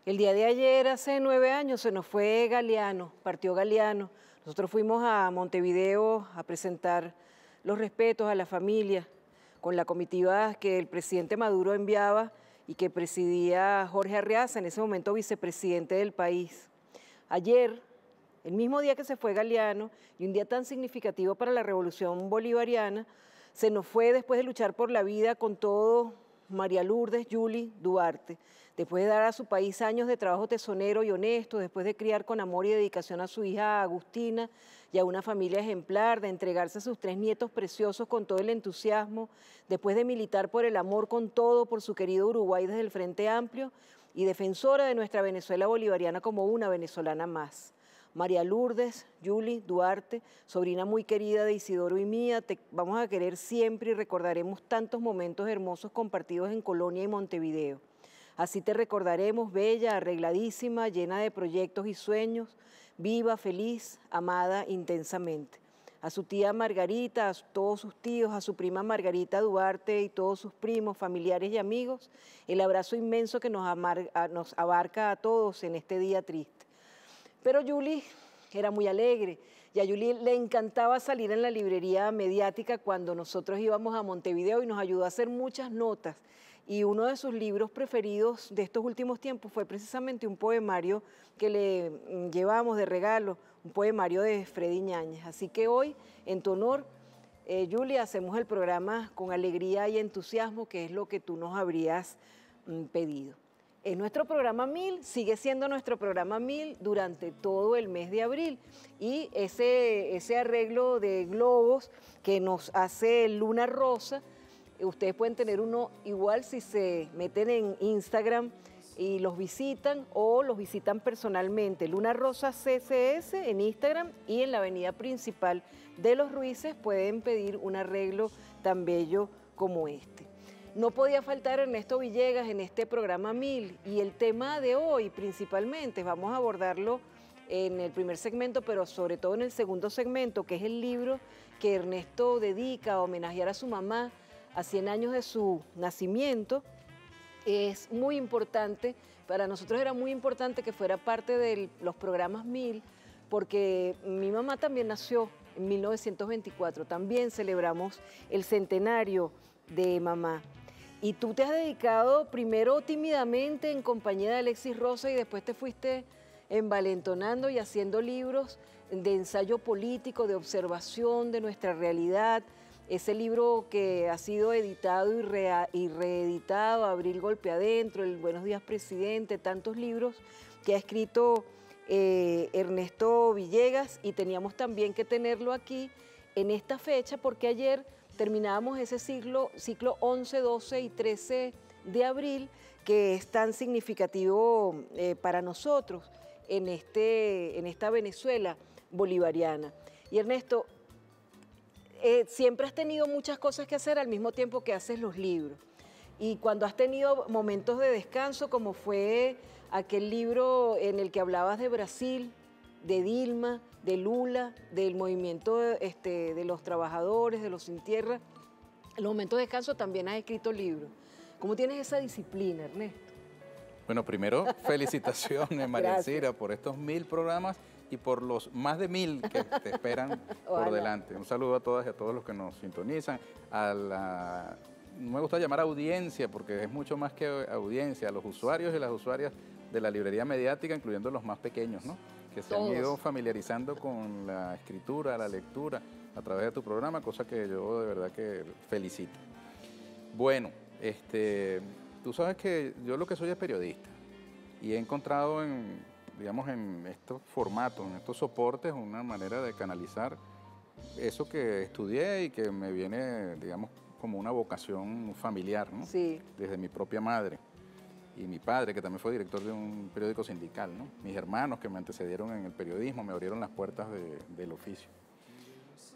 El día de ayer, hace 9 años, se nos fue Galeano, partió Galeano. Nosotros fuimos a Montevideo a presentar los respetos a la familia con la comitiva que el presidente Maduro enviaba y que presidía Jorge Arreaza, en ese momento vicepresidente del país. Ayer, el mismo día que se fue Galeano, y un día tan significativo para la revolución bolivariana, se nos fue, después de luchar por la vida con todo, María Lourdes Yuli Duarte. Después de dar a su país años de trabajo tesonero y honesto, después de criar con amor y dedicación a su hija Agustina y a una familia ejemplar, de entregarse a sus 3 nietos preciosos con todo el entusiasmo, después de militar por el amor con todo por su querido Uruguay desde el Frente Amplio y defensora de nuestra Venezuela bolivariana como una venezolana más. María Lourdes Yuli Duarte, sobrina muy querida de Isidoro y mía, te vamos a querer siempre y recordaremos tantos momentos hermosos compartidos en Colonia y Montevideo. Así te recordaremos, bella, arregladísima, llena de proyectos y sueños, viva, feliz, amada intensamente. A su tía Margarita, a todos sus tíos, a su prima Margarita Duarte y todos sus primos, familiares y amigos, el abrazo inmenso que nos abarca a todos en este día triste. Pero Yuli era muy alegre y a Yuli le encantaba salir en la librería mediática cuando nosotros íbamos a Montevideo y nos ayudó a hacer muchas notas. Y uno de sus libros preferidos de estos últimos tiempos fue precisamente un poemario que le llevamos de regalo, un poemario de Freddy Ñáñez. Así que hoy, en tu honor, Yuli, hacemos el programa con alegría y entusiasmo, que es lo que tú nos habrías pedido. Es nuestro programa 1000, sigue siendo nuestro programa 1000 durante todo el mes de abril. Y ese arreglo de globos que nos hace Luna Rosa, ustedes pueden tener uno igual si se meten en Instagram y los visitan o los visitan personalmente. Luna Rosa CCS en Instagram y en la avenida principal de Los Ruices pueden pedir un arreglo tan bello como este. No podía faltar Ernesto Villegas en este programa 1000 y el tema de hoy principalmente, vamos a abordarlo en el primer segmento, pero sobre todo en el segundo segmento, que es el libro que Ernesto dedica a homenajear a su mamá a 100 años de su nacimiento. Es muy importante, para nosotros era muy importante que fuera parte de los programas 1000, porque mi mamá también nació en 1924, también celebramos el centenario de mamá. Y tú te has dedicado primero tímidamente en compañía de Alexis Rosa y después te fuiste envalentonando y haciendo libros de ensayo político, de observación de nuestra realidad. Ese libro que ha sido editado y reeditado, Abril Golpe Adentro, el Buenos Días Presidente, tantos libros que ha escrito Ernesto Villegas, y teníamos también que tenerlo aquí en esta fecha porque ayer terminábamos ese ciclo 11, 12 y 13 de abril, que es tan significativo para nosotros en esta Venezuela bolivariana. Y Ernesto, siempre has tenido muchas cosas que hacer al mismo tiempo que haces los libros. Y cuando has tenido momentos de descanso, como fue aquel libro en el que hablabas de Brasil, de Dilma, de Lula, del movimiento de los trabajadores, de los sin tierra, en los momentos de descanso también has escrito libros. ¿Cómo tienes esa disciplina, Ernesto? Bueno, primero, felicitaciones, María Elcira, por estos 1000 programas y por los más de 1000 que te esperan por delante. Un saludo a todas y a todos los que nos sintonizan, no me gusta llamar audiencia porque es mucho más que audiencia, a los usuarios y las usuarias de la librería mediática, incluyendo los más pequeños, ¿no? Que se han ido familiarizando con la escritura, la lectura a través de tu programa, cosa que yo de verdad que felicito. Bueno, tú sabes que yo lo que soy es periodista y he encontrado en estos formatos, en estos soportes, una manera de canalizar eso que estudié y que me viene, digamos, como una vocación familiar, ¿no? Sí. Desde mi propia madre y mi padre, que también fue director de un periódico sindical, ¿no? Mis hermanos que me antecedieron en el periodismo me abrieron las puertas del oficio.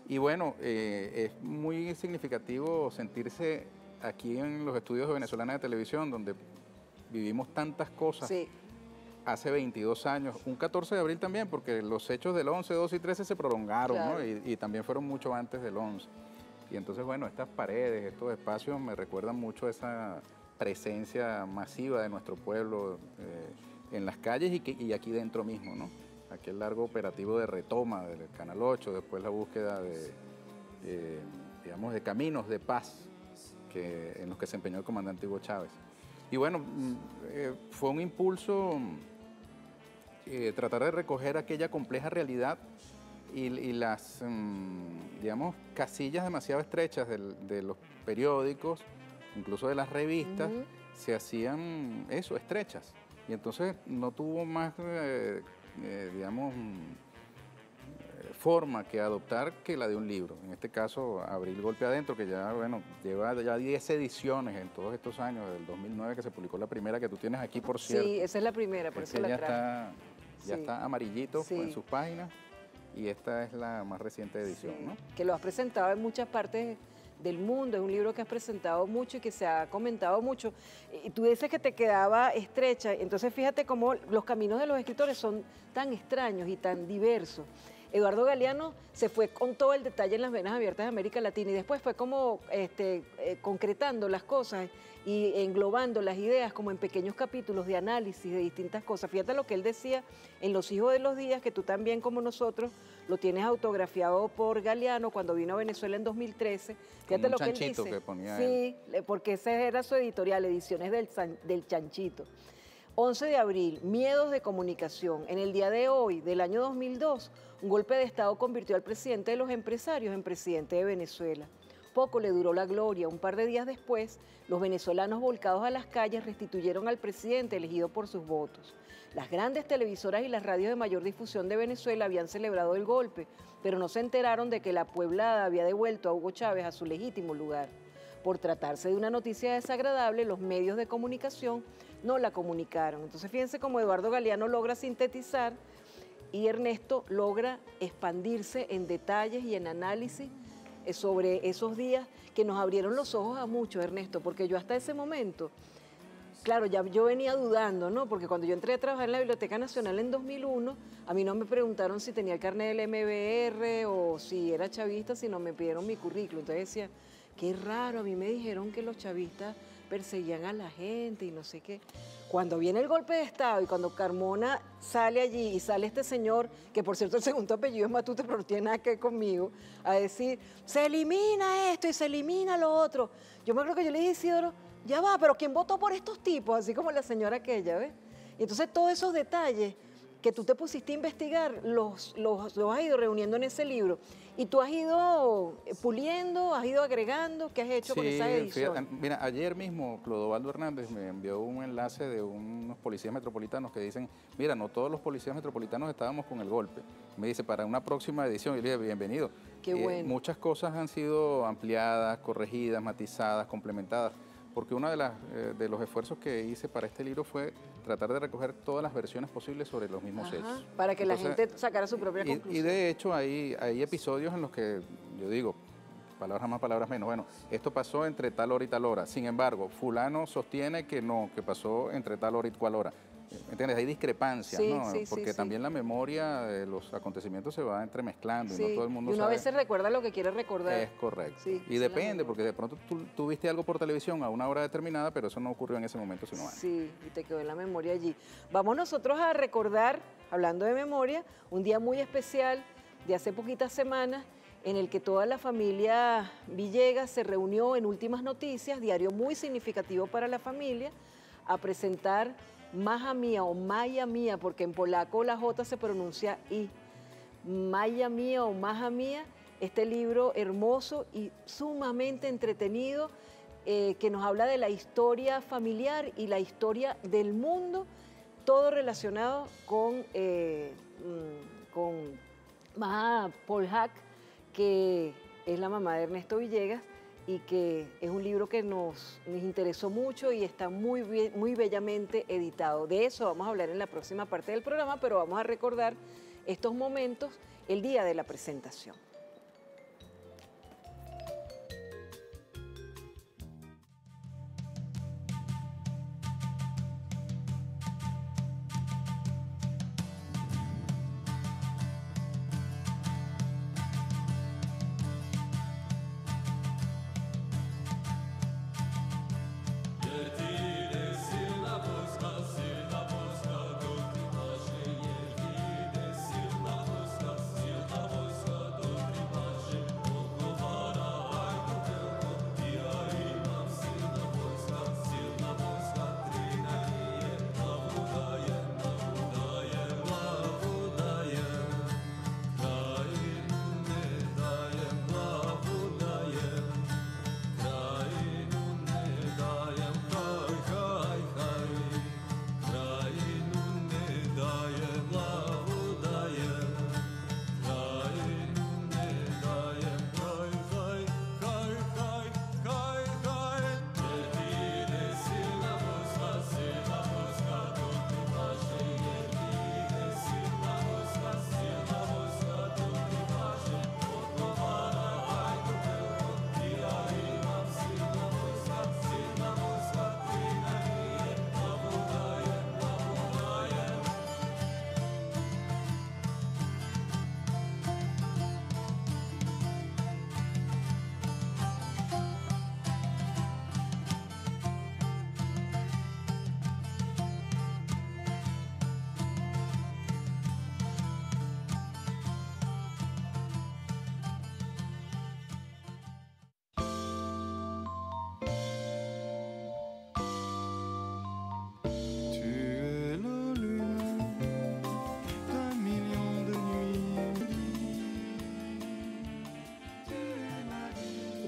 Y bueno, es muy significativo sentirse aquí en los estudios de Venezolana de Televisión, donde vivimos tantas cosas. Sí. Hace 22 años, un 14 de abril también, porque los hechos del 11, 12 y 13 se prolongaron, claro, ¿no? Y también fueron mucho antes del 11. Y entonces, bueno, estas paredes, estos espacios me recuerdan mucho esa presencia masiva de nuestro pueblo, en las calles y aquí dentro mismo, ¿no? Aquel largo operativo de retoma del Canal 8, después la búsqueda digamos, de caminos de paz en los que se empeñó el comandante Hugo Chávez. Y bueno, fue un impulso tratar de recoger aquella compleja realidad y las, digamos, casillas demasiado estrechas de los periódicos, incluso de las revistas, se hacían estrechas. Y entonces no tuvo más, digamos, forma que adoptar que la de un libro. En este caso, Abril Golpe Adentro, que ya, bueno, lleva ya 10 ediciones en todos estos años, del 2009 que se publicó la primera que tú tienes aquí, por cierto. Sí, esa es la primera, por eso la traje. Ya está amarillito en sus páginas y esta es la más reciente edición, ¿no? Que lo has presentado en muchas partes del mundo, es un libro que has presentado mucho y que se ha comentado mucho. Y tú dices que te quedaba estrecha, entonces fíjate cómo los caminos de los escritores son tan extraños y tan diversos. Eduardo Galeano se fue con todo el detalle en las venas abiertas de América Latina y después fue como concretando las cosas y englobando las ideas como en pequeños capítulos de análisis de distintas cosas. Fíjate lo que él decía en Los Hijos de los Días, que tú también como nosotros lo tienes autografiado por Galeano cuando vino a Venezuela en 2013. Fíjate lo que él dice. Que ponía sí, porque ese era su editorial, Ediciones del Chanchito. 11 de abril, miedos de comunicación. En el día de hoy, del año 2002, un golpe de Estado convirtió al presidente de los empresarios en presidente de Venezuela. Poco le duró la gloria. Un par de días después, los venezolanos volcados a las calles restituyeron al presidente elegido por sus votos. Las grandes televisoras y las radios de mayor difusión de Venezuela habían celebrado el golpe, pero no se enteraron de que la pueblada había devuelto a Hugo Chávez a su legítimo lugar. Por tratarse de una noticia desagradable, los medios de comunicación no la comunicaron. Entonces fíjense cómo Eduardo Galeano logra sintetizar y Ernesto logra expandirse en detalles y en análisis sobre esos días que nos abrieron los ojos a muchos, Ernesto, porque yo hasta ese momento, claro, ya yo venía dudando, ¿no? Porque cuando yo entré a trabajar en la Biblioteca Nacional en 2001, a mí no me preguntaron si tenía el carnet del MBR o si era chavista, sino me pidieron mi currículum. Entonces decía, qué raro, a mí me dijeron que los chavistas perseguían a la gente y no sé qué. Cuando viene el golpe de Estado y cuando Carmona sale allí y sale este señor, que por cierto el segundo apellido es Matute, pero no tiene nada que ver conmigo, a decir, se elimina esto y se elimina lo otro. Yo me acuerdo que yo le dije a Isidoro, ya va, pero ¿quién votó por estos tipos? Así como la señora aquella, ¿ves? Y entonces todos esos detalles que tú te pusiste a investigar, los has ido reuniendo en ese libro. Y tú has ido puliendo, has ido agregando, ¿qué has hecho con esa edición? Fíjate, mira, ayer mismo Clodovaldo Hernández me envió un enlace de unos policías metropolitanos que dicen, mira, no todos los policías metropolitanos estábamos con el golpe. Me dice, para una próxima edición, y le dije, bienvenido. Qué bueno. Muchas cosas han sido ampliadas, corregidas, matizadas, complementadas, porque uno de los esfuerzos que hice para este libro fue tratar de recoger todas las versiones posibles sobre los mismos hechos. Para que entonces, la gente sacara su propia conclusión. Y de hecho hay episodios en los que yo digo, palabras más, palabras menos, bueno, esto pasó entre tal hora y tal hora, sin embargo, fulano sostiene que no, que pasó entre tal hora y cual hora. ¿Entiendes? Hay discrepancias, ¿no? Porque también la memoria de los acontecimientos se va entremezclando y no todo el mundo sabe. Y uno a veces recuerda lo que quiere recordar. Es correcto. Y depende, porque de pronto tú viste algo por televisión a una hora determinada, pero eso no ocurrió en ese momento, sino antes. Sí, y te quedó en la memoria allí. Vamos nosotros a recordar, hablando de memoria, un día muy especial de hace poquitas semanas, en el que toda la familia Villegas se reunió en Últimas Noticias, diario muy significativo para la familia, a presentar Maja Mía o Maya Mía, porque en polaco la J se pronuncia I. Maya Mía o Maja Mía, este libro hermoso y sumamente entretenido que nos habla de la historia familiar y la historia del mundo, todo relacionado con Maja Polhak, que es la mamá de Ernesto Villegas, y que es un libro que nos interesó mucho y está muy bellamente editado. De eso vamos a hablar en la próxima parte del programa, pero vamos a recordar estos momentos el día de la presentación.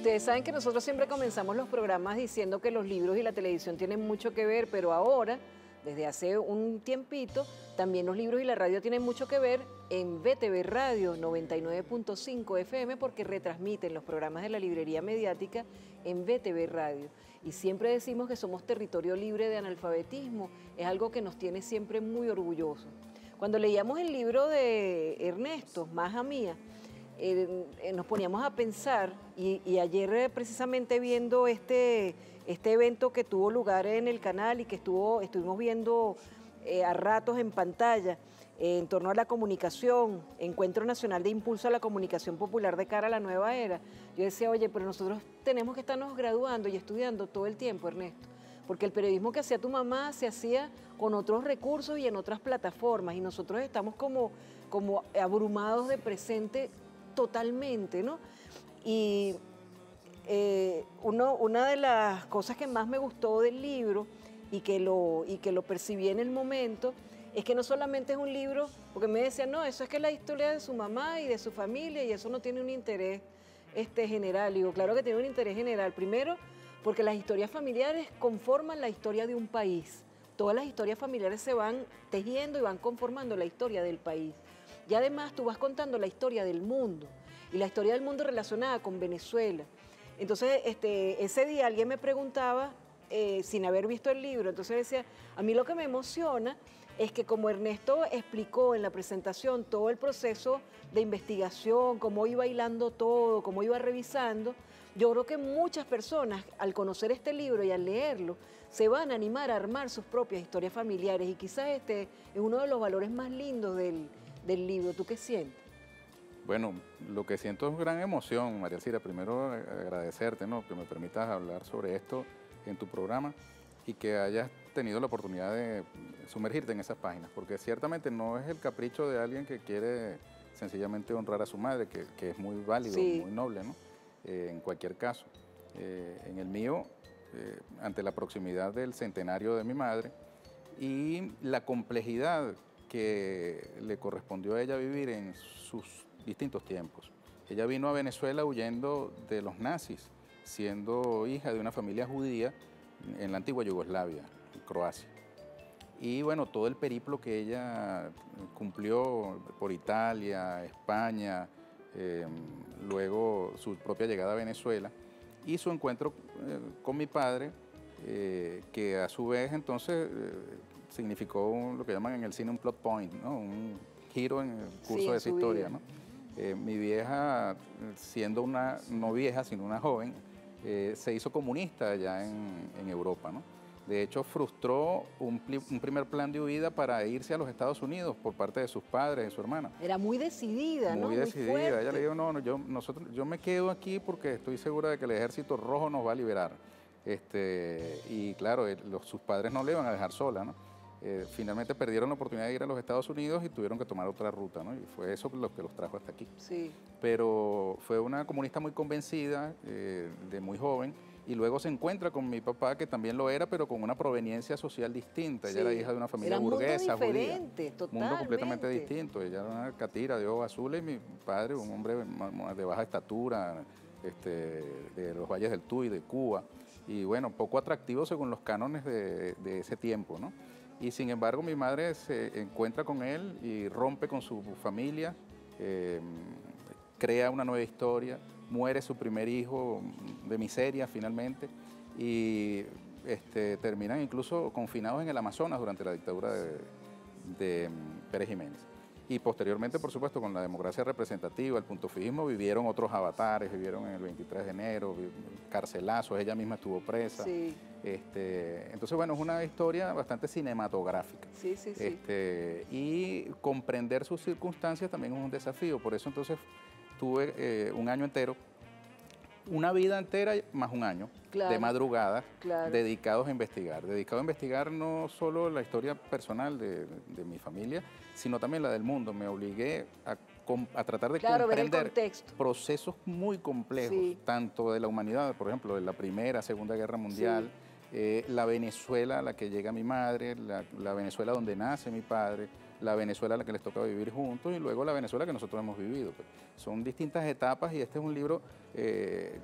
Ustedes saben que nosotros siempre comenzamos los programas diciendo que los libros y la televisión tienen mucho que ver, pero ahora, desde hace un tiempito, también los libros y la radio tienen mucho que ver en VTV Radio 99.5 FM porque retransmiten los programas de la librería mediática en VTV Radio. Y siempre decimos que somos territorio libre de analfabetismo, es algo que nos tiene siempre muy orgullosos. Cuando leíamos el libro de Ernesto, Maja Mía, nos poníamos a pensar, y ayer precisamente viendo este evento que tuvo lugar en el canal y que estuvimos viendo a ratos en pantalla, en torno a la comunicación, Encuentro Nacional de Impulso a la Comunicación Popular de cara a la nueva era, yo decía, oye, pero nosotros tenemos que estarnos graduando y estudiando todo el tiempo, Ernesto, porque el periodismo que hacía tu mamá se hacía con otros recursos y en otras plataformas, y nosotros estamos como abrumados de presente totalmente, ¿no? Y una de las cosas que más me gustó del libro y que lo percibí en el momento es que no solamente es un libro, porque me decían, no, eso es que es la historia de su mamá y de su familia y eso no tiene un interés general. Y digo, claro que tiene un interés general. Primero, porque las historias familiares conforman la historia de un país. Todas las historias familiares se van tejiendo y van conformando la historia del país. Y además tú vas contando la historia del mundo, y la historia del mundo relacionada con Venezuela. Entonces, ese día alguien me preguntaba, sin haber visto el libro, entonces decía, a mí lo que me emociona es que como Ernesto explicó en la presentación todo el proceso de investigación, cómo iba hilando todo, cómo iba revisando, yo creo que muchas personas al conocer este libro y al leerlo, se van a animar a armar sus propias historias familiares y quizás este es uno de los valores más lindos del libro. ¿Tú qué sientes? Bueno, lo que siento es gran emoción, María Elcira. Primero agradecerte, ¿no?, que me permitas hablar sobre esto en tu programa y que hayas tenido la oportunidad de sumergirte en esas páginas, porque ciertamente no es el capricho de alguien que quiere sencillamente honrar a su madre, que es muy válido, sí, muy noble, ¿no? En cualquier caso. En el mío, ante la proximidad del centenario de mi madre y la complejidad que le correspondió a ella vivir en sus distintos tiempos. Ella vino a Venezuela huyendo de los nazis, siendo hija de una familia judía en la antigua Yugoslavia, en Croacia. Y bueno, todo el periplo que ella cumplió por Italia, España, luego su propia llegada a Venezuela y su encuentro con mi padre, que a su vez entonces significó lo que llaman en el cine un plot point, ¿no?, un giro en el curso de esa historia, ¿no? Mi vieja, siendo una, no vieja, sino una joven, se hizo comunista allá en Europa, ¿no? De hecho, frustró un primer plan de huida para irse a los Estados Unidos por parte de sus padres, de su hermana. Era muy decidida, ¿no? Muy decidida. Ella le dijo, no, yo me quedo aquí porque estoy segura de que el Ejército Rojo nos va a liberar. Y claro, sus padres no le iban a dejar sola, ¿no? Finalmente perdieron la oportunidad de ir a los Estados Unidos y tuvieron que tomar otra ruta, ¿no? Y fue eso lo que los trajo hasta aquí. Sí. Pero fue una comunista muy convencida, de muy joven, y luego se encuentra con mi papá, que también lo era, pero con una proveniencia social distinta. Ella era hija de una familia burguesa, judía. Mundo completamente distinto. Ella era una catira de ojos azules y mi padre, un hombre de baja estatura, de los valles del Tuy, de Cuba. Y bueno, poco atractivo según los cánones de ese tiempo, ¿no? Y sin embargo mi madre se encuentra con él y rompe con su familia, crea una nueva historia, muere su primer hijo de miseria finalmente y terminan incluso confinados en el Amazonas durante la dictadura de Pérez Jiménez. Y posteriormente, por supuesto, con la democracia representativa, el puntofijismo, vivieron otros avatares, vivieron en el 23 de enero, carcelazos, ella misma estuvo presa. Sí. Entonces, bueno, es una historia bastante cinematográfica. Sí, sí, sí. Y comprender sus circunstancias también es un desafío. Por eso, entonces, tuve un año entero, una vida entera más un añño, claro, de madrugada, claro, dedicados a investigar no solo la historia personal de mi familia, sino también la del mundo. Me obligué a tratar de comprender procesos muy complejos, sí, tanto de la humanidad, por ejemplo, de la Primera, Segunda Guerra Mundial, sí, la Venezuela a la que llega mi madre, la Venezuela donde nace mi padre, la Venezuela a la que les toca vivir juntos y luego la Venezuela que nosotros hemos vivido. Pues. Son distintas etapas y este es un libro,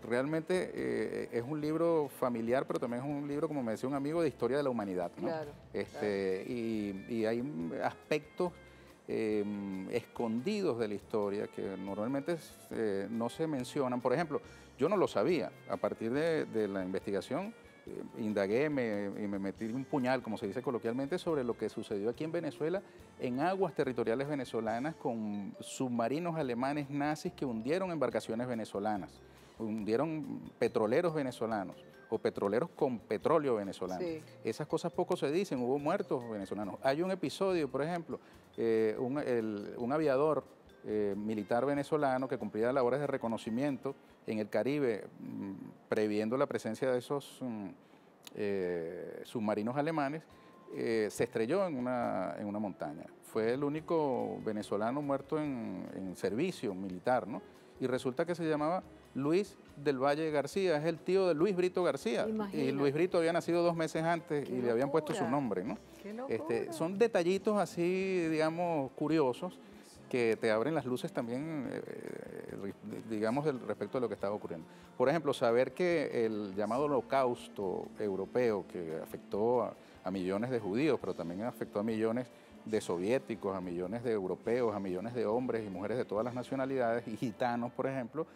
realmente es un libro familiar, pero también es un libro, como me decía un amigo, de historia de la humanidad, ¿no? Claro, Y hay aspectos escondidos de la historia que normalmente no se mencionan. Por ejemplo, yo no lo sabía. A partir de la investigación, indagué y me metí un puñal, como se dice coloquialmente, sobre lo que sucedió aquí en Venezuela, en aguas territoriales venezolanas, con submarinos alemanes nazis que hundieron embarcaciones venezolanas, hundieron petroleros venezolanos o petroleros con petróleo venezolano. Sí. Esas cosas poco se dicen, hubo muertos venezolanos. Hay un episodio, por ejemplo, un aviador militar venezolano que cumplía labores de reconocimiento en el Caribe, previendo la presencia de esos submarinos alemanes, se estrelló en una montaña. Fue el único venezolano muerto en servicio militar, ¿no? Y resulta que se llamaba Luis del Valle García, es el tío de Luis Brito García. Imagina. Y Luis Brito había nacido 2 meses antes y le habían puesto su nombre, ¿no? Son detallitos así, digamos, curiosos, que te abren las luces también, digamos, respecto de lo que estaba ocurriendo. Por ejemplo, saber que el llamado Holocausto europeo, que afectó a millones de judíos, pero también afectó a millones de soviéticos, a millones de europeos, a millones de hombres y mujeres de todas las nacionalidades, y gitanos, por ejemplo,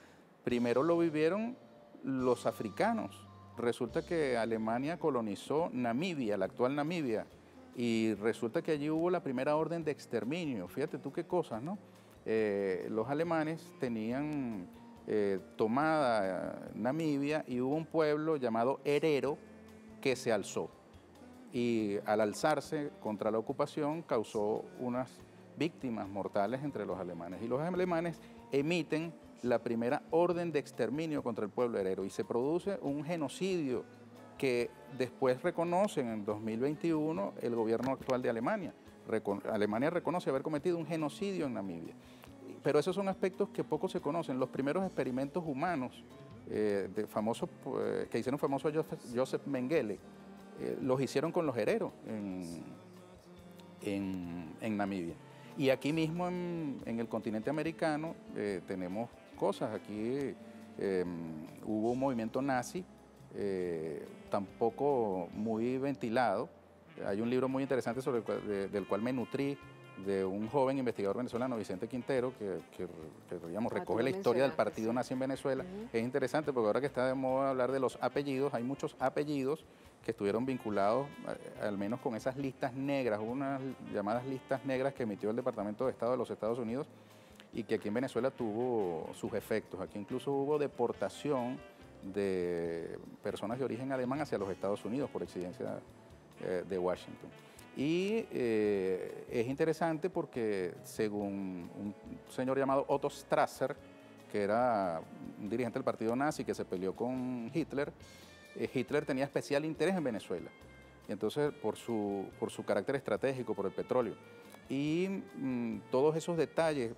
primero lo vivieron los africanos. Resulta que Alemania colonizó Namibia, la actual Namibia, y resulta que allí hubo la primera orden de exterminio. Fíjate tú qué cosas, ¿no? Los alemanes tenían tomada Namibia y hubo un pueblo llamado Herero que se alzó. Y al alzarse contra la ocupación causó unas víctimas mortales entre los alemanes. Y los alemanes emiten la primera orden de exterminio contra el pueblo herero y se produce un genocidio que después reconocen en 2021 el gobierno actual de Alemania. Alemania reconoce haber cometido un genocidio en Namibia. Pero esos son aspectos que poco se conocen. Los primeros experimentos humanos que hicieron famoso a Joseph Mengele, los hicieron con los hereros en Namibia. Y aquí mismo en el continente americano tenemos cosas. Aquí hubo un movimiento nazi, tampoco muy ventilado. Hay un libro muy interesante del cual me nutrí, de un joven investigador venezolano, Vicente Quintero, que digamos, recoge la historia del partido nazi en Venezuela. Es interesante porque ahora que está de moda hablar de los apellidos, hay muchos apellidos que estuvieron vinculados al menos con esas listas negras, unas llamadas listas negras que emitió el Departamento de Estado de los Estados Unidos y que aquí en Venezuela tuvo sus efectos. Aquí incluso hubo deportación de personas de origen alemán hacia los Estados Unidos por exigencia de Washington. Y es interesante porque según un señor llamado Otto Strasser, que era un dirigente del partido nazi que se peleó con Hitler, Hitler tenía especial interés en Venezuela, y entonces por su carácter estratégico, por el petróleo. Y todos esos detalles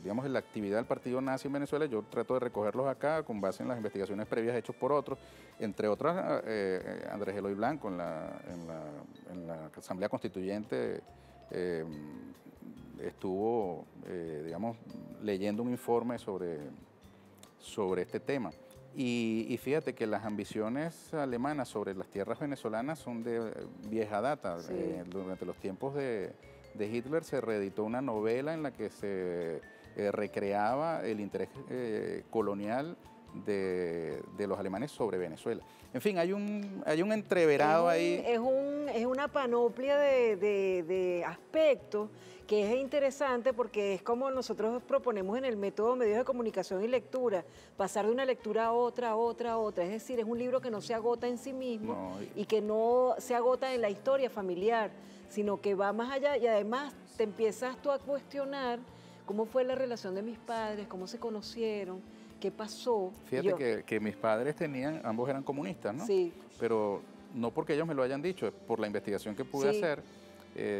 digamos, de la actividad del partido nazi en Venezuela, yo trato de recogerlos acá con base en las investigaciones previas hechas por otros, entre otras Andrés Eloy Blanco en la Asamblea Constituyente estuvo, digamos, leyendo un informe sobre este tema. Y fíjate que las ambiciones alemanas sobre las tierras venezolanas son de vieja data. Sí. Durante los tiempos de Hitler se reeditó una novela en la que se recreaba el interés colonial de los alemanes sobre Venezuela. En fin, hay un entreverado ahí. Es una panoplia de aspectos que es interesante porque es como nosotros proponemos en el método Medios de Comunicación y Lectura, pasar de una lectura a otra, Es decir, es un libro que no se agota en sí mismo y que no se agota en la historia familiar, sino que va más allá y además te empiezas tú a cuestionar cómo fue la relación de mis padres, cómo se conocieron, qué pasó. Fíjate que mis padres ambos eran comunistas, ¿no? Sí. Pero no porque ellos me lo hayan dicho, es por la investigación que pude hacer.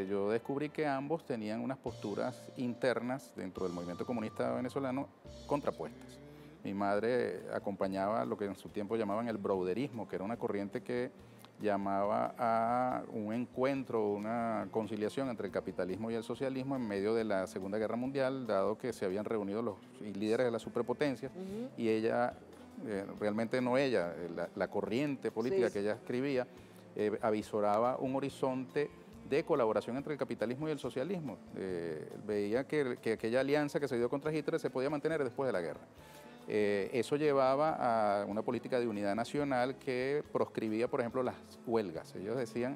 Yo descubrí que ambos tenían unas posturas internas dentro del movimiento comunista venezolano contrapuestas. Mi madre acompañaba lo que en su tiempo llamaban el browderismo, que era una corriente que llamaba a un encuentro, una conciliación entre el capitalismo y el socialismo en medio de la Segunda Guerra Mundial, dado que se habían reunido los líderes de las superpotencias y ella, realmente no ella, la corriente política que ella escribía, avisoraba un horizonte de colaboración entre el capitalismo y el socialismo. Veía que aquella alianza que se dio contra Hitler se podía mantener después de la guerra. Eso llevaba a una política de unidad nacional que proscribía, por ejemplo, las huelgas. Ellos decían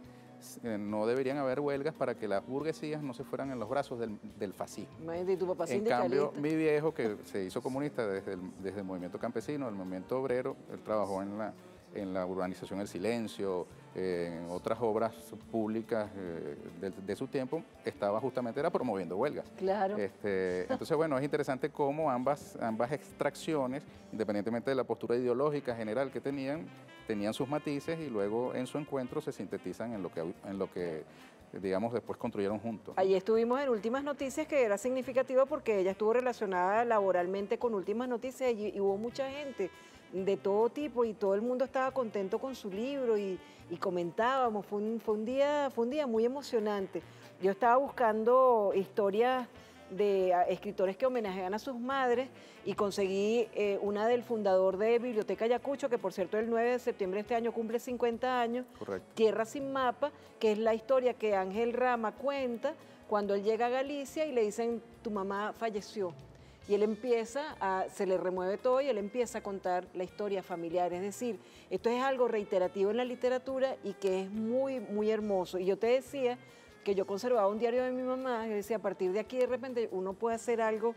no deberían haber huelgas para que las burguesías no se fueran en los brazos del fascismo. Imagínate, tu papá en cambio, mi viejo, que se hizo comunista desde el movimiento campesino, el movimiento obrero, él trabajó en la urbanización El Silencio, en otras obras públicas de su tiempo, era promoviendo huelgas. Claro. Entonces, bueno, es interesante cómo ambas extracciones, independientemente de la postura ideológica general que tenían sus matices y luego en su encuentro se sintetizan en lo que digamos, después construyeron juntos. Allí estuvimos en Últimas Noticias, que era significativa porque ella estuvo relacionada laboralmente con Últimas Noticias y hubo mucha gente de todo tipo y todo el mundo estaba contento con su libro y comentábamos. Fue un día muy emocionante. Yo estaba buscando historias de escritores que homenajean a sus madres y conseguí una del fundador de Biblioteca Ayacucho, que por cierto el 9 de septiembre de este año cumple 50 años. Correcto. Tierra sin mapa, que es la historia que Ángel Rama cuenta cuando él llega a Galicia y le dicen, tu mamá falleció. Y él se le remueve todo y él empieza a contar la historia familiar. Es decir, esto es algo reiterativo en la literatura y que es muy, muy hermoso. Y yo te decía que yo conservaba un diario de mi mamá, yo decía, a partir de aquí de repente uno puede hacer algo.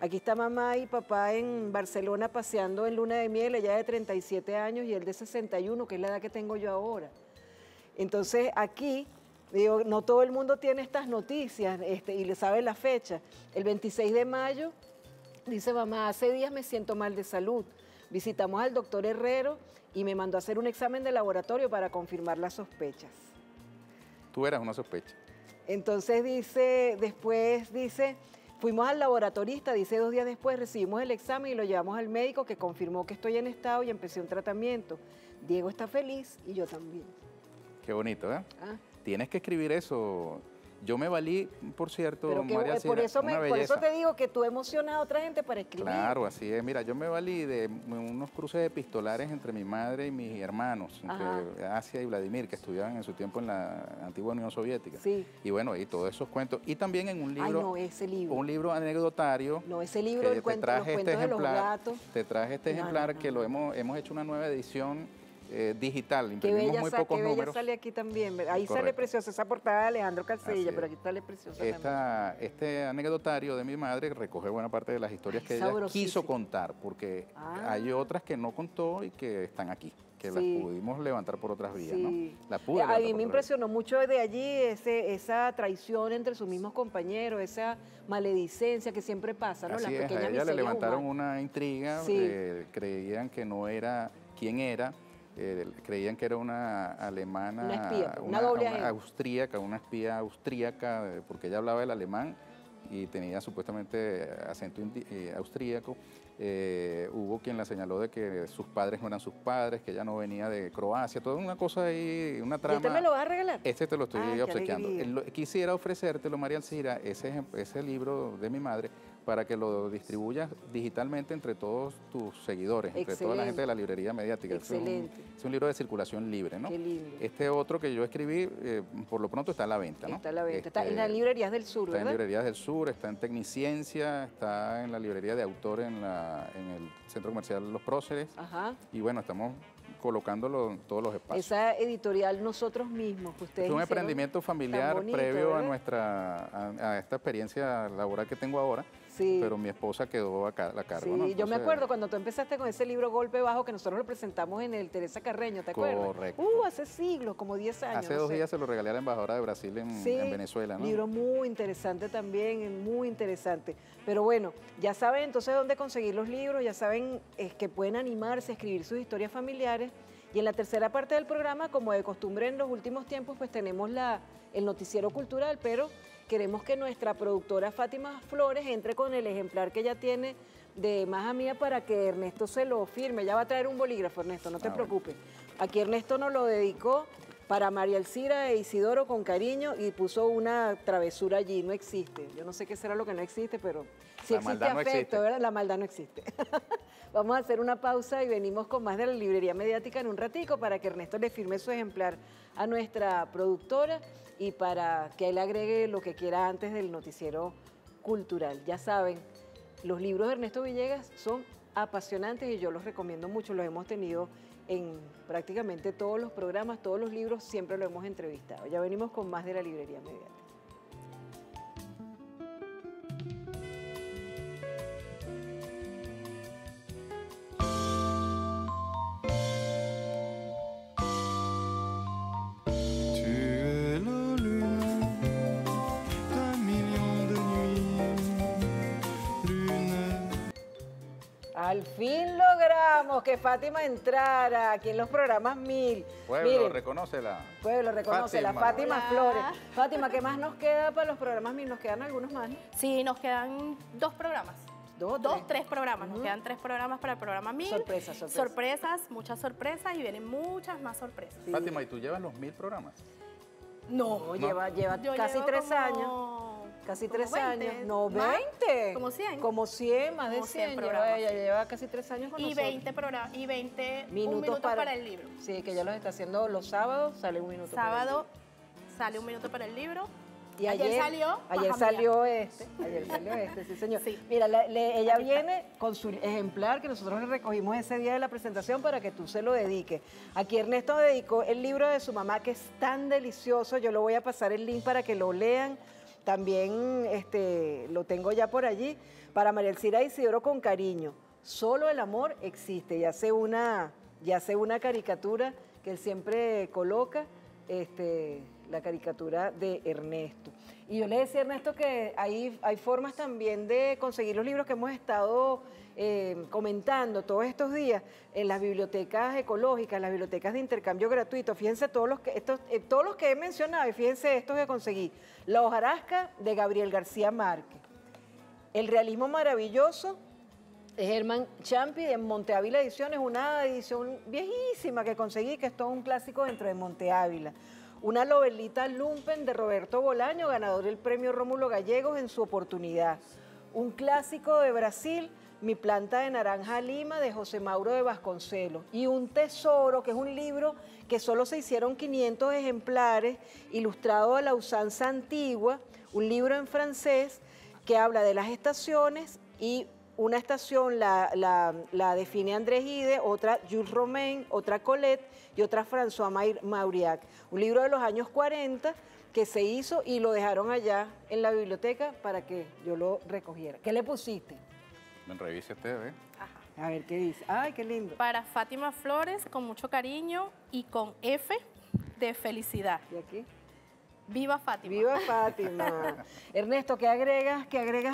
Aquí está mamá y papá en Barcelona paseando en luna de miel, ella de 37 años y él de 61, que es la edad que tengo yo ahora. Entonces aquí, digo, no todo el mundo tiene estas noticias y le sabe la fecha. El 26 de mayo, dice mamá, hace días me siento mal de salud. Visitamos al doctor Herrero y me mandó a hacer un examen de laboratorio para confirmar las sospechas. Tú eras una sospecha. Entonces después dice, fuimos al laboratorista, dice 2 días después, recibimos el examen y lo llevamos al médico que confirmó que estoy en estado y empecé un tratamiento. Diego está feliz y yo también. Qué bonito, ¿eh? Ah. Tienes que escribir eso. Yo me valí, por cierto, María por eso te digo que tú emocionas a otra gente para escribir. Claro, así es. Mira, yo me valí de unos cruces epistolares entre mi madre y mis hermanos, entre Asia y Vladimir, que estudiaban en su tiempo en la antigua Unión Soviética. Sí. Y bueno, y todos esos cuentos. Y también en un libro. Ay, no, ese libro. Un libro anecdotario. No, ese libro del cuento, los cuentos de los gatos. Te traje este ejemplar que lo hemos hecho una nueva edición digital, imprimimos muy pocos números. Bella sale aquí también, ahí correcto. Sale preciosa esa portada de Alejandro Calcedilla, pero aquí sale preciosa también. Este anecdotario de mi madre recoge buena parte de las historias que ella quiso contar, porque hay otras que no contó y que están aquí, que las pudimos levantar por otras vías, ¿no? A mí me impresionó mucho de allí esa traición entre sus mismos compañeros, esa maledicencia que siempre pasa, ¿no? Así es, a ella le levantaron una intriga, creían que no era quién era. Creían que era una alemana, una espía, una austríaca, una espía austríaca, porque ella hablaba el alemán y tenía supuestamente acento austríaco. Hubo quien la señaló de que sus padres no eran sus padres, que ella no venía de Croacia, toda una cosa ahí, una trama. ¿Y este me lo vas a regalar? Este te lo estoy obsequiando. Quisiera ofrecértelo, María Alcira, ese libro de mi madre, para que lo distribuyas digitalmente entre todos tus seguidores, entre toda la gente de la librería mediática. Excelente. Es un libro de circulación libre, ¿no? Qué lindo. Este otro que yo escribí, por lo pronto está a la venta, ¿no? Está a la venta, está en las librerías del sur, ¿verdad? Está en librerías del sur, está en Tecniciencia, está en la librería de autor en el Centro Comercial Los Próceres. Ajá. Y bueno, estamos colocándolo en todos los espacios. Esa editorial nosotros mismos, que ustedes es un emprendimiento familiar bonito, previo a esta experiencia laboral que tengo ahora. Sí. Pero mi esposa quedó a cargo. Sí, ¿no? Entonces, yo me acuerdo cuando tú empezaste con ese libro Golpe Bajo, que nosotros lo presentamos en el Teresa Carreño, ¿te acuerdas? Correcto. Hace siglos, como 10 años. Hace 2 días se lo regalé a la embajadora de Brasil en Venezuela, ¿no? Libro muy interesante también, muy interesante. Pero bueno, ya saben entonces dónde conseguir los libros, ya saben que pueden animarse a escribir sus historias familiares. Y en la tercera parte del programa, como de costumbre en los últimos tiempos, pues tenemos el noticiero cultural, pero queremos que nuestra productora Fátima Flores entre con el ejemplar que ella tiene de Maja Mía para que Ernesto se lo firme. Ella va a traer un bolígrafo, Ernesto, no te preocupes. Aquí Ernesto nos lo dedicó para María Elcira e Isidoro con cariño y puso una travesura allí, no existe. Yo no sé qué será lo que no existe, pero si existe afecto, ¿verdad? La maldad no existe. Vamos a hacer una pausa y venimos con más de la librería mediática en un ratico para que Ernesto le firme su ejemplar a nuestra productora y para que él agregue lo que quiera antes del noticiero cultural. Ya saben, los libros de Ernesto Villegas son apasionantes y yo los recomiendo mucho, los hemos tenido en prácticamente todos los programas, todos los libros, siempre lo hemos entrevistado. Ya venimos con más de la librería mediática. Al fin logramos que Fátima entrara aquí en los programas 1000. Pueblo, Miren, reconócela. Pueblo, reconócela, Fátima Hola. Flores. Fátima, ¿qué más nos queda para los programas 1000? ¿Nos quedan algunos más? Sí, nos quedan 2 programas. ¿Dos o tres? 3 programas. Nos quedan 3 programas para el programa 1000. Sorpresas. Sorpresas, muchas sorpresas y vienen muchas más sorpresas. Sí. Fátima, ¿y tú llevas los 1000 programas? No, lleva Yo casi llevo 3 como- años. Casi como 3 20, años. No, ¿más? 20. Como 100. Como 100, más de Como 100 100. programas. Ella lleva casi 3 años con Y nosotros. 20 programas y 20 Minutos minutos para el libro. Sí, que ella los está haciendo los sábados, sale un minuto. para el Sábado sale un minuto para el libro. Y ayer salió Ayer Baja salió este, sí señor. Sí. Mira, ella viene con su ejemplar que nosotros le recogimos ese día de la presentación para que tú se lo dediques. Aquí Ernesto dedicó el libro de su mamá que es tan delicioso. Yo lo voy a pasar el link para que lo lean. También lo tengo ya por allí. Para María Elcira Isidoro con cariño. Solo el amor existe. Y hace una caricatura que él siempre coloca. La caricatura de Ernesto. Y yo le decía a Ernesto que hay formas también de conseguir los libros que hemos estado comentando todos estos días en las bibliotecas ecológicas, las bibliotecas de intercambio gratuito. Fíjense todos los que he mencionado y fíjense estos que conseguí. La hojarasca de Gabriel García Márquez. El realismo maravilloso de Germán Champi en Monte Ávila Ediciones, una edición viejísima que conseguí, que es todo un clásico dentro de Monte Ávila. Una novelita Lumpen de Roberto Bolaño, ganador del premio Rómulo Gallegos en su oportunidad. Un clásico de Brasil, Mi planta de naranja lima de José Mauro de Vasconcelos. Y un tesoro, que es un libro que solo se hicieron 500 ejemplares, ilustrado a la usanza antigua, un libro en francés que habla de las estaciones y una estación la define André Gide, otra Jules Romain, otra Colette y otra François Mauriac. Un libro de los años 40 que se hizo y lo dejaron allá en la biblioteca para que yo lo recogiera. ¿Qué le pusiste? Revise usted, ¿eh? Ajá. A ver qué dice. ¡Ay, qué lindo! Para Fátima Flores, con mucho cariño y con F de felicidad. ¿Y aquí? ¡Viva Fátima! ¡Viva Fátima! Ernesto, ¿qué agregas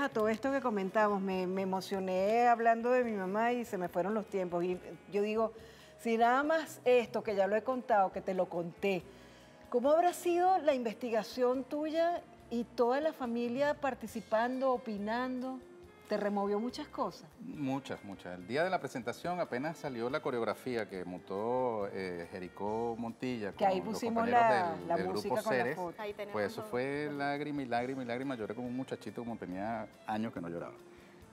a todo esto que comentamos? Me emocioné hablando de mi mamá y se me fueron los tiempos. Y yo digo, si nada más esto, que ya lo he contado, que te lo conté, ¿cómo habrá sido la investigación tuya y toda la familia participando, opinando? ¿Te removió muchas cosas? Muchas. El día de la presentación apenas salió la coreografía que montó Jericó Montilla Que ahí con los pusimos compañeros la del música grupo con la Ceres. foto. Ahí tenemos Pues eso todo. fue lágrima y lágrima y lágrima. Lloré como un muchachito, como tenía años que no lloraba.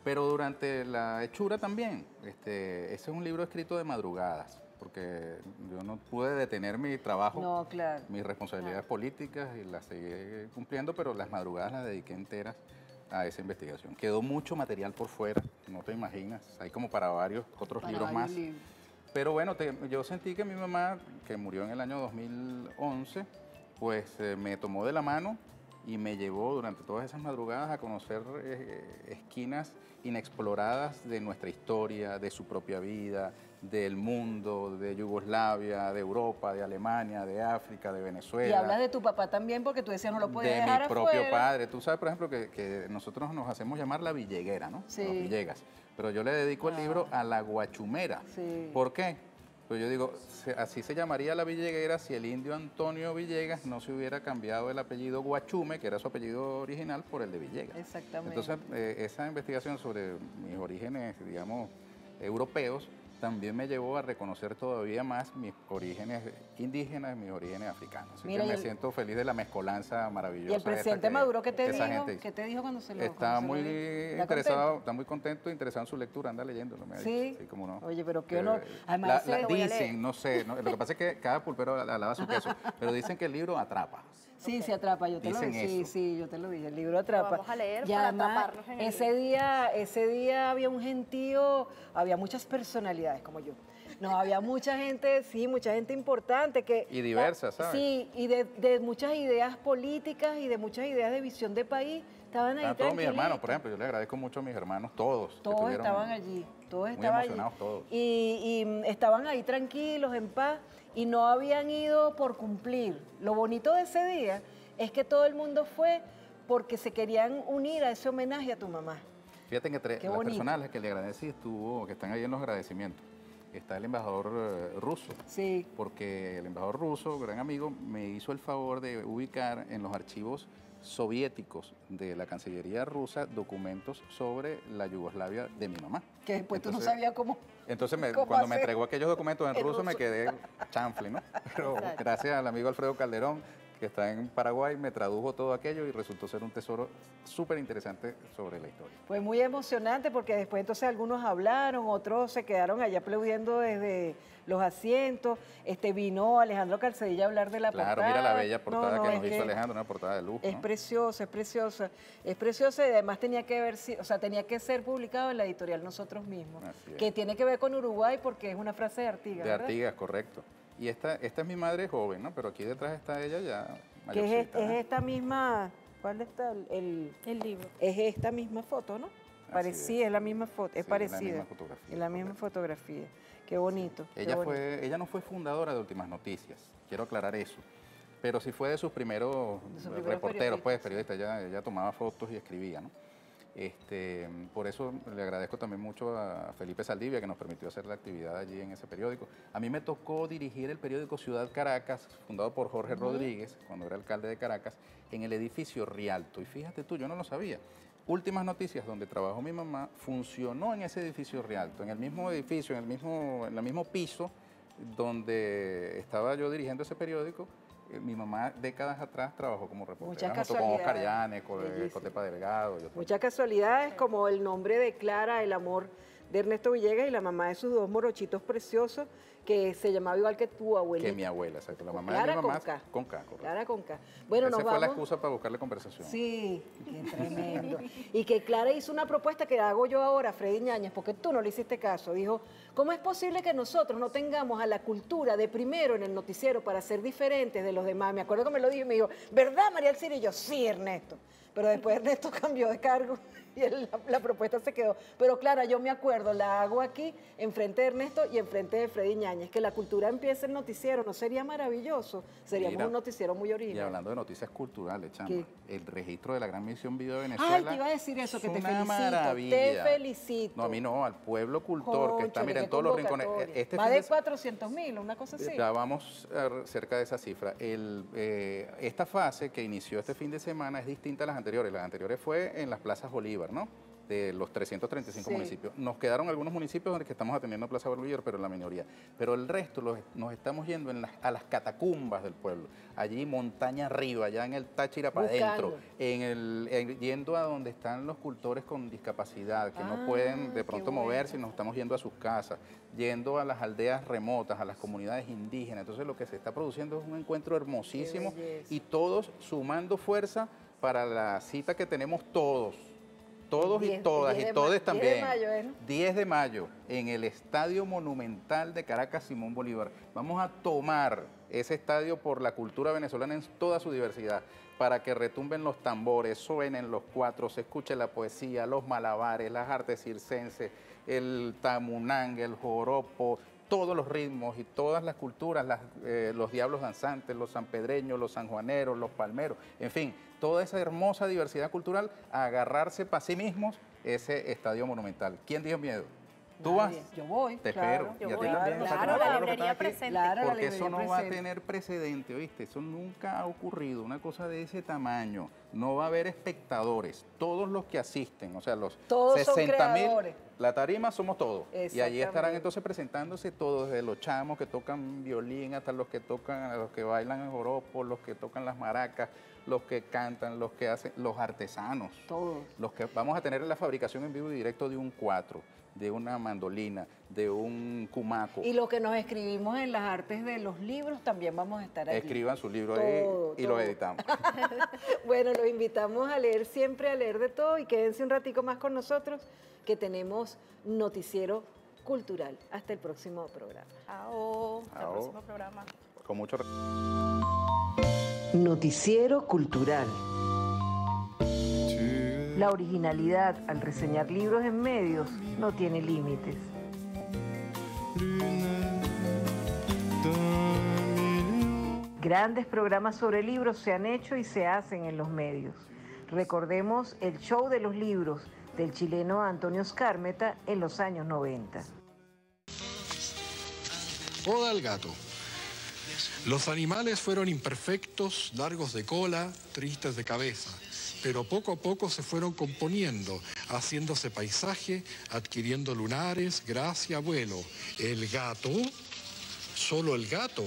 Pero durante la hechura también, ese es un libro escrito de madrugadas, porque yo no pude detener mi trabajo, No, claro. mis responsabilidades políticas y las seguí cumpliendo, pero las madrugadas las dediqué enteras a esa investigación. Quedó mucho material por fuera, no te imaginas, hay como para varios otros Para libros varios más. libros. Pero bueno, yo sentí que mi mamá, que murió en el año 2011, pues me tomó de la mano y me llevó durante todas esas madrugadas a conocer esquinas inexploradas de nuestra historia, de su propia vida, del mundo, de Yugoslavia, de Europa, de Alemania, de África, de Venezuela. Y hablas de tu papá también, porque tú decías no lo podías dejar De mi propio afuera. padre. Tú sabes, por ejemplo, que nosotros nos hacemos llamar la Villeguera, ¿no? Sí. Los Villegas. Pero yo le dedico el libro a la Guachumera. Sí. ¿Por qué? Pues yo digo, así se llamaría la Villeguera si el indio Antonio Villegas no se hubiera cambiado el apellido Guachume, que era su apellido original, por el de Villegas. Exactamente. Entonces, esa investigación sobre mis orígenes, digamos, europeos, también me llevó a reconocer todavía más mis orígenes indígenas, mis orígenes africanos. Así Mira, que me siento feliz de la mezcolanza maravillosa. ¿Y el presidente Maduro qué te dijo? Gente ¿Qué te dijo cuando se lo Está cuando muy se lo... interesado, está muy contento, interesado en su lectura, anda leyéndolo. Sí, sí, cómo no. Oye, pero qué honor. Además, dicen, no sé, lo que pasa es que cada pulpero alaba su queso, pero dicen que el libro atrapa. Sí, se atrapa, yo te lo dije. Sí, yo te lo dije, el libro atrapa. Lo vamos a leer y para además, atraparnos en el ese día había un gentío, había muchas personalidades como yo. No, había mucha gente, sí, mucha gente importante que... Y diversas, ¿sabes? Sí, y de muchas ideas políticas y de muchas ideas de visión de país, estaban ahí todos mis hermanos, por ejemplo, yo le agradezco mucho a mis hermanos, todos. Todos estaban allí, todos muy estaban emocionados allí. todos. Y estaban ahí tranquilos, en paz, y no habían ido por cumplir. Lo bonito de ese día es que todo el mundo fue porque se querían unir a ese homenaje a tu mamá. Fíjate que entre las personas a las que le agradecí que están ahí en los agradecimientos, está el embajador ruso. Sí. Porque el embajador ruso, gran amigo, me hizo el favor de ubicar en los archivos soviéticos de la Cancillería rusa documentos sobre la Yugoslavia de mi mamá. Que después tú no sabías cómo. Entonces, cuando me entregó aquellos documentos en ruso, me quedé chanfle, ¿no? Pero gracias al amigo Alfredo Calderón, que está en Paraguay, me tradujo todo aquello y resultó ser un tesoro súper interesante sobre la historia. Fue muy emocionante porque después entonces algunos hablaron, otros se quedaron allá aplaudiendo desde los asientos. Vino Alejandro Calzadilla a hablar de la portada. Claro, mira la bella portada que nos hizo Alejandro, una portada de lujo. Es preciosa, es preciosa. Es preciosa y además tenía que ser publicado en la editorial Nosotros Mismos, que tiene que ver con Uruguay porque es una frase de Artigas. De Artigas, correcto. Y esta es mi madre joven, ¿no? Pero aquí detrás está ella ya mayorcita. Que es esta misma, ¿cuál está el libro? Es esta misma foto, ¿no? Sí, es la misma foto, es parecida. Es la misma fotografía. Es la misma fotografía. Qué bonito. Sí. Ella no fue fundadora de Últimas Noticias, quiero aclarar eso. Pero sí fue de sus primeros reporteros, periodistas. Ella tomaba fotos y escribía, ¿no? Por eso le agradezco también mucho a Felipe Saldivia, que nos permitió hacer la actividad allí en ese periódico. A mí me tocó dirigir el periódico Ciudad Caracas, fundado por Jorge Rodríguez, cuando era alcalde de Caracas, en el edificio Rialto. Y fíjate tú, yo no lo sabía. Últimas Noticias, donde trabajó mi mamá, funcionó en ese edificio Rialto, en el mismo edificio, en el mismo piso donde estaba yo dirigiendo ese periódico. Mi mamá décadas atrás trabajó como reportera, junto con Oscar Llanes, con Cotepa Delgado. Muchas casualidades, como el nombre de Clara, el amor de Ernesto Villegas y la mamá de sus dos morochitos preciosos, que se llamaba igual que tu abuelita. Que mi abuela, exacto. La mamá Clara de mi mamá con K. Correcto. Clara con K. Bueno, esa fue la excusa para buscarle conversación. Sí, qué tremendo. Y que Clara hizo una propuesta que hago yo ahora, Freddy Ñáñez, porque tú no le hiciste caso. Dijo, ¿cómo es posible que nosotros no tengamos a la cultura de primero en el noticiero para ser diferentes de los demás? Me acuerdo que me lo dijo y me dijo, ¿verdad, María Alcira? Y yo, sí, Ernesto. Pero después Ernesto cambió de cargo y la propuesta se quedó. Pero Clara, yo me acuerdo, la hago aquí, enfrente de Ernesto y enfrente de Freddy Ñáñez, que la cultura empiece el noticiero, ¿no sería maravilloso? Seríamos un noticiero muy original. Y hablando de noticias culturales, Chama, el registro de la Gran Misión Video de Venezuela. Ay, te iba a decir eso, que te felicito. Maravilla. Te felicito. No, a mí no, al pueblo cultor, que está, mira, en todos los rincones. Más de 400.000, una cosa así. Ya vamos cerca de esa cifra. Esta fase que inició este fin de semana es distinta a las anteriores. Las anteriores fue en las plazas Bolívar, ¿no? De los 335 municipios. Nos quedaron algunos municipios donde estamos atendiendo Plaza Bolívar, pero en la minoría. Pero el resto nos estamos yendo a las catacumbas del pueblo. Allí montaña arriba, allá en el Táchira para adentro. Yendo a donde están los cultores con discapacidad, que no pueden de pronto moverse y nos estamos yendo a sus casas. Yendo a las aldeas remotas, a las comunidades indígenas. Entonces lo que se está produciendo es un encuentro hermosísimo y todos sumando fuerza para la cita que tenemos todos y todas, y todes también. 10 de mayo, ¿eh? 10 de mayo, en el Estadio Monumental de Caracas, Simón Bolívar. Vamos a tomar ese estadio por la cultura venezolana en toda su diversidad, para que retumben los tambores, suenen los cuatros, se escuche la poesía, los malabares, las artes circenses, el tamunang, el joropo, todos los ritmos y todas las culturas, los diablos danzantes, los sanpedreños, los sanjuaneros, los palmeros, en fin, toda esa hermosa diversidad cultural, a agarrarse para sí mismos ese estadio monumental. ¿Quién dio miedo? ¿Tú vas? Yo voy. Te claro, espero. Yo Y a ti voy, también. claro, la librería presente. Claro, la Porque eso librería no va a presente. tener precedente, ¿oíste? Eso nunca ha ocurrido, una cosa de ese tamaño. No va a haber espectadores, todos los que asisten, o sea, los Todos son 60.000, creadores. la tarima somos todos. Y allí estarán Exactamente. entonces presentándose todos, desde los chamos que tocan violín hasta los que tocan, los que bailan el joropo, los que tocan las maracas, los que cantan, los que hacen, los artesanos. Todos. Los que vamos a tener la fabricación en vivo y directo de un cuatro, de una mandolina, de un cumaco. Y lo que nos escribimos en las artes de los libros también vamos a estar allí. Escriban su libro Todo, ahí y lo todo. editamos. Bueno, los invitamos a leer siempre, a leer de todo y quédense un ratico más con nosotros que tenemos noticiero cultural. Hasta el próximo programa. Chao. Hasta el Chao. próximo programa. Con mucho Noticiero cultural. La originalidad al reseñar libros en medios no tiene límites. Grandes programas sobre libros se han hecho y se hacen en los medios. Recordemos el show de los libros del chileno Antonio Skármeta en los años 90. Oda al gato. Los animales fueron imperfectos, largos de cola, tristes de cabeza, pero poco a poco se fueron componiendo, haciéndose paisaje, adquiriendo lunares, gracia, vuelo. El gato, solo el gato,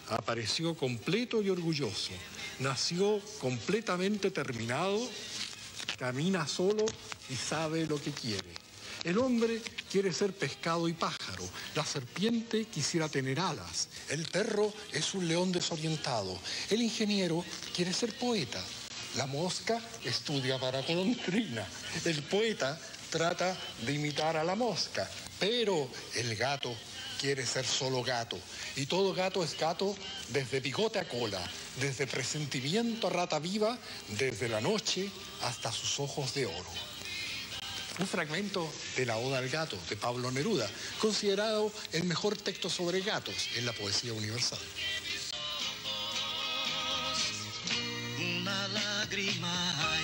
apareció completo y orgulloso. Nació completamente terminado, camina solo y sabe lo que quiere. El hombre quiere ser pescado y pájaro. La serpiente quisiera tener alas. El perro es un león desorientado. El ingeniero quiere ser poeta. La mosca estudia para golondrina. El poeta trata de imitar a la mosca. Pero el gato quiere ser solo gato. Y todo gato es gato desde bigote a cola, desde presentimiento a rata viva, desde la noche hasta sus ojos de oro. Un fragmento de la Oda al gato de Pablo Neruda, considerado el mejor texto sobre gatos en la poesía universal. Una lágrima hay.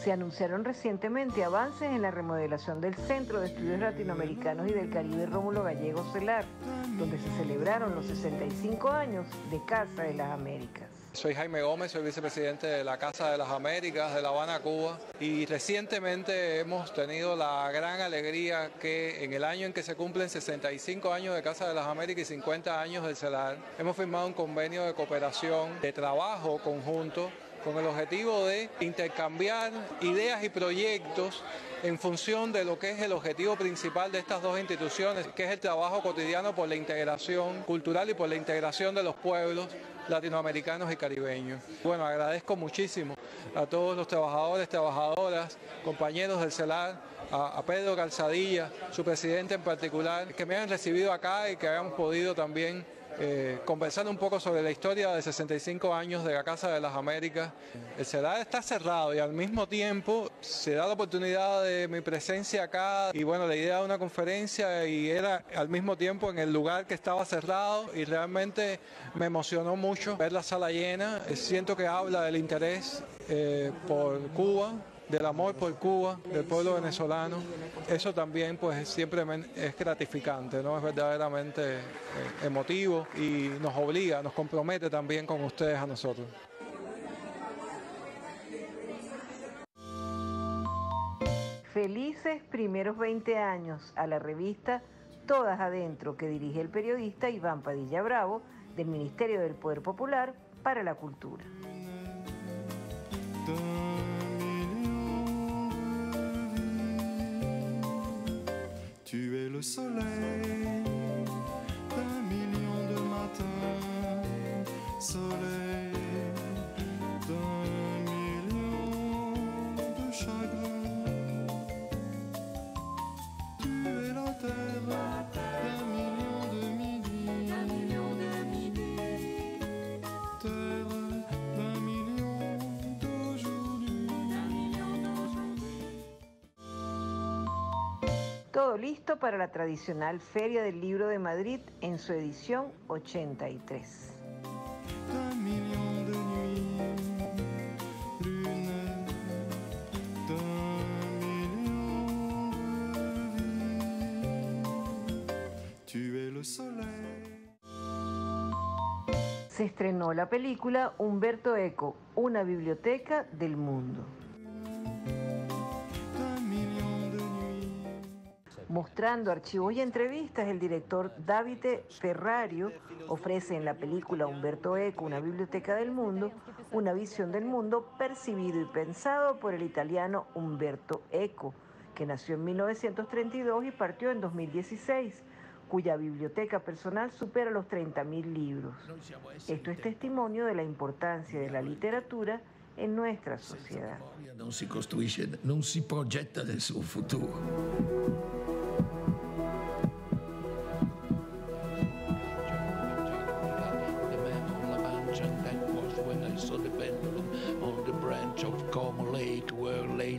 Se anunciaron recientemente avances en la remodelación del Centro de Estudios Latinoamericanos y del Caribe Rómulo Gallego Celar, donde se celebraron los 65 años de Casa de las Américas. Soy Jaime Gómez, soy vicepresidente de la Casa de las Américas de La Habana, Cuba, y recientemente hemos tenido la gran alegría que en el año en que se cumplen 65 años de Casa de las Américas y 50 años del CELAR, hemos firmado un convenio de cooperación, de trabajo conjunto, con el objetivo de intercambiar ideas y proyectos en función de lo que es el objetivo principal de estas dos instituciones, que es el trabajo cotidiano por la integración cultural y por la integración de los pueblos latinoamericanos y caribeños. Bueno, agradezco muchísimo a todos los trabajadores, trabajadoras, compañeros del CELAR, a Pedro Calzadilla, su presidente en particular, que me han recibido acá y que hayamos podido también conversar un poco sobre la historia de 65 años de la Casa de las Américas. El CELAR está cerrado y al mismo tiempo se da la oportunidad de mi presencia acá y bueno, la idea de una conferencia y era al mismo tiempo en el lugar que estaba cerrado y realmente me emocionó mucho ver la sala llena. Siento que habla del interés por Cuba, del amor por Cuba, del pueblo venezolano. Eso también pues siempre es gratificante, ¿no? Es verdaderamente emotivo y nos obliga, nos compromete también con ustedes a nosotros. Felices primeros 20 años a la revista Todas Adentro, que dirige el periodista Iván Padilla Bravo, del Ministerio del Poder Popular para la Cultura. Tu es le soleil d'un million de matins, soleil d'un million de chagrins. Tu es la terre d'un million de midis, terre d'un million d'aujourd'hui. Todo listo para la tradicional Feria del Libro de Madrid en su edición 83. Un million de nuits, lune Se estrenó la película Umberto Eco, una biblioteca del mundo. Mostrando archivos y entrevistas, el director Davide Ferrario ofrece en la película Umberto Eco, una biblioteca del mundo, una visión del mundo percibido y pensado por el italiano Umberto Eco, que nació en 1932 y partió en 2016, cuya biblioteca personal supera los 30.000 libros. Esto es testimonio de la importancia de la literatura en nuestra sociedad. Non si costruisce, non si progetta del suo futuro.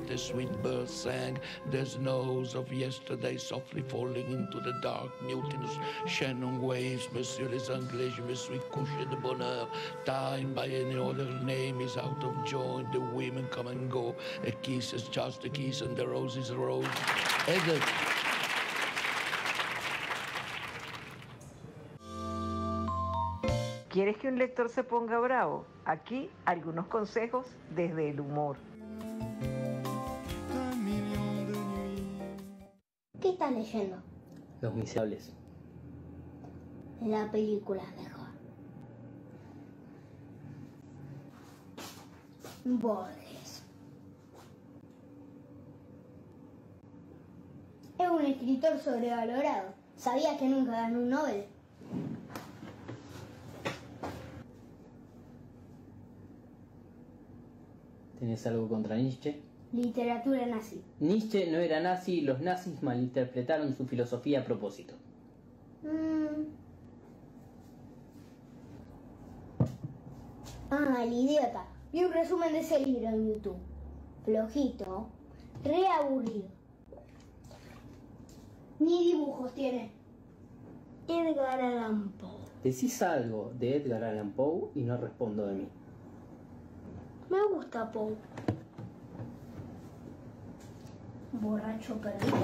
The sweet birds sang the snows of yesterday softly falling into the dark, mutinous Shannon waves. Monsieur les Anglais, je me suis couché de bonheur. Time by any other name is out of joint. The women come and go. A kiss is just a kiss and the rose is a rose. ¿Quieres que un lector se ponga bravo? Aquí algunos consejos desde el humor. ¿Qué estás leyendo? Los Miserables. La película mejor. Borges. Es un escritor sobrevalorado. ¿Sabías que nunca ganó un Nobel? ¿Tenés algo contra Nietzsche? Literatura nazi. Nietzsche no era nazi, los nazis malinterpretaron su filosofía a propósito. El idiota. Vi un resumen de ese libro en YouTube. Flojito. Re aburrido. Ni dibujos tiene. Edgar Allan Poe. Decís algo de Edgar Allan Poe y no respondo de mí. Me gusta Poe. Borracho perdido.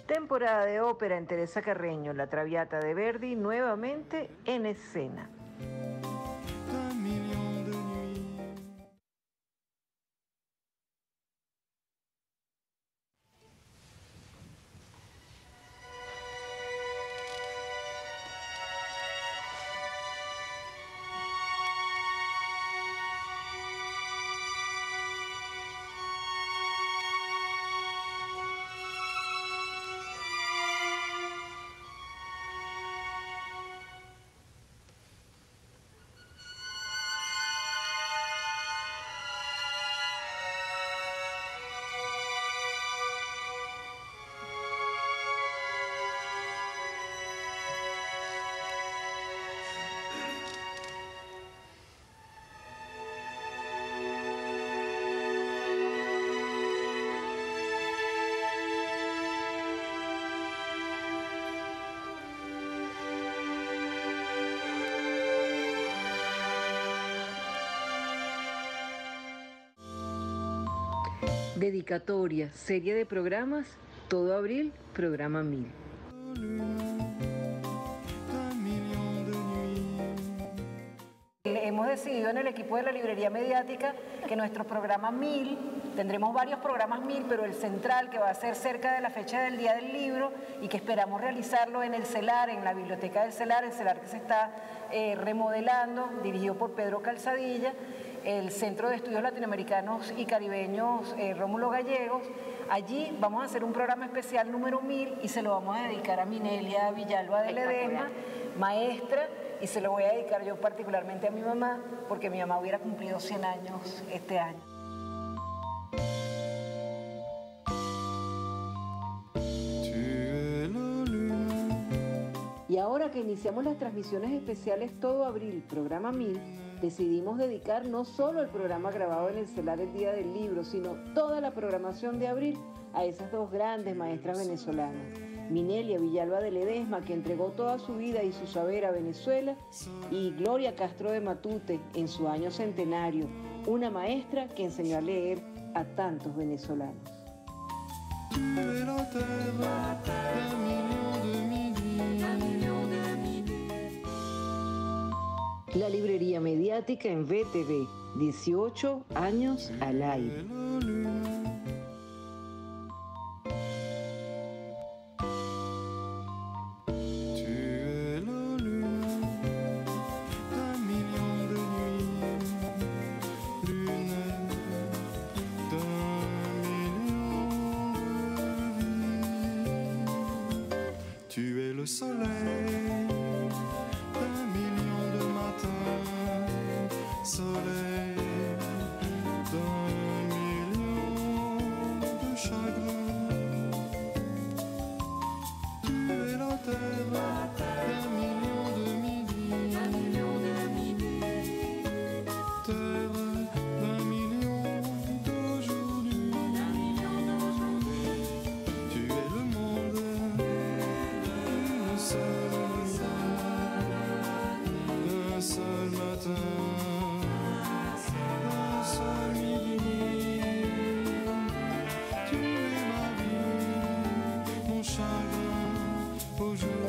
Temporada de ópera en Teresa Carreño, La Traviata de Verdi, nuevamente en escena. Dedicatoria, serie de programas, todo abril, programa 1000. Hemos decidido en el equipo de la Librería Mediática que nuestro programa 1000, tendremos varios programas 1000, pero el central, que va a ser cerca de la fecha del Día del Libro y que esperamos realizarlo en el CELAR, en la biblioteca del CELAR, el CELAR que se está remodelando, dirigido por Pedro Calzadilla, el Centro de Estudios Latinoamericanos y Caribeños Rómulo Gallegos. Allí vamos a hacer un programa especial número 1000 y se lo vamos a dedicar a Minelia Villalba de Ledesma, maestra, y se lo voy a dedicar yo particularmente a mi mamá, porque mi mamá hubiera cumplido 100 años este año. Y ahora que iniciamos las transmisiones especiales todo abril, programa 1000, decidimos dedicar no solo el programa grabado en el CELAR el Día del Libro, sino toda la programación de abril a esas dos grandes maestras venezolanas. Minelia Villalba de Ledesma, que entregó toda su vida y su saber a Venezuela, y Gloria Castro de Matute, en su año centenario, una maestra que enseñó a leer a tantos venezolanos. La librería mediática en VTV, 18 años al aire. Le soleil d'un million de matins, soleil d'un million de chagrins. Tu es la terre d'un million de midis, terre d'un million d'aujourd'hui. Tu es le monde. Un seul matin, un seul midi, tu es ma vie, mon chagrin aujourd'hui.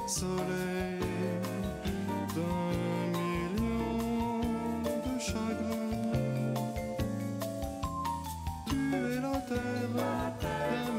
Soleil d'un million de chagrins. Tu es la terre d'un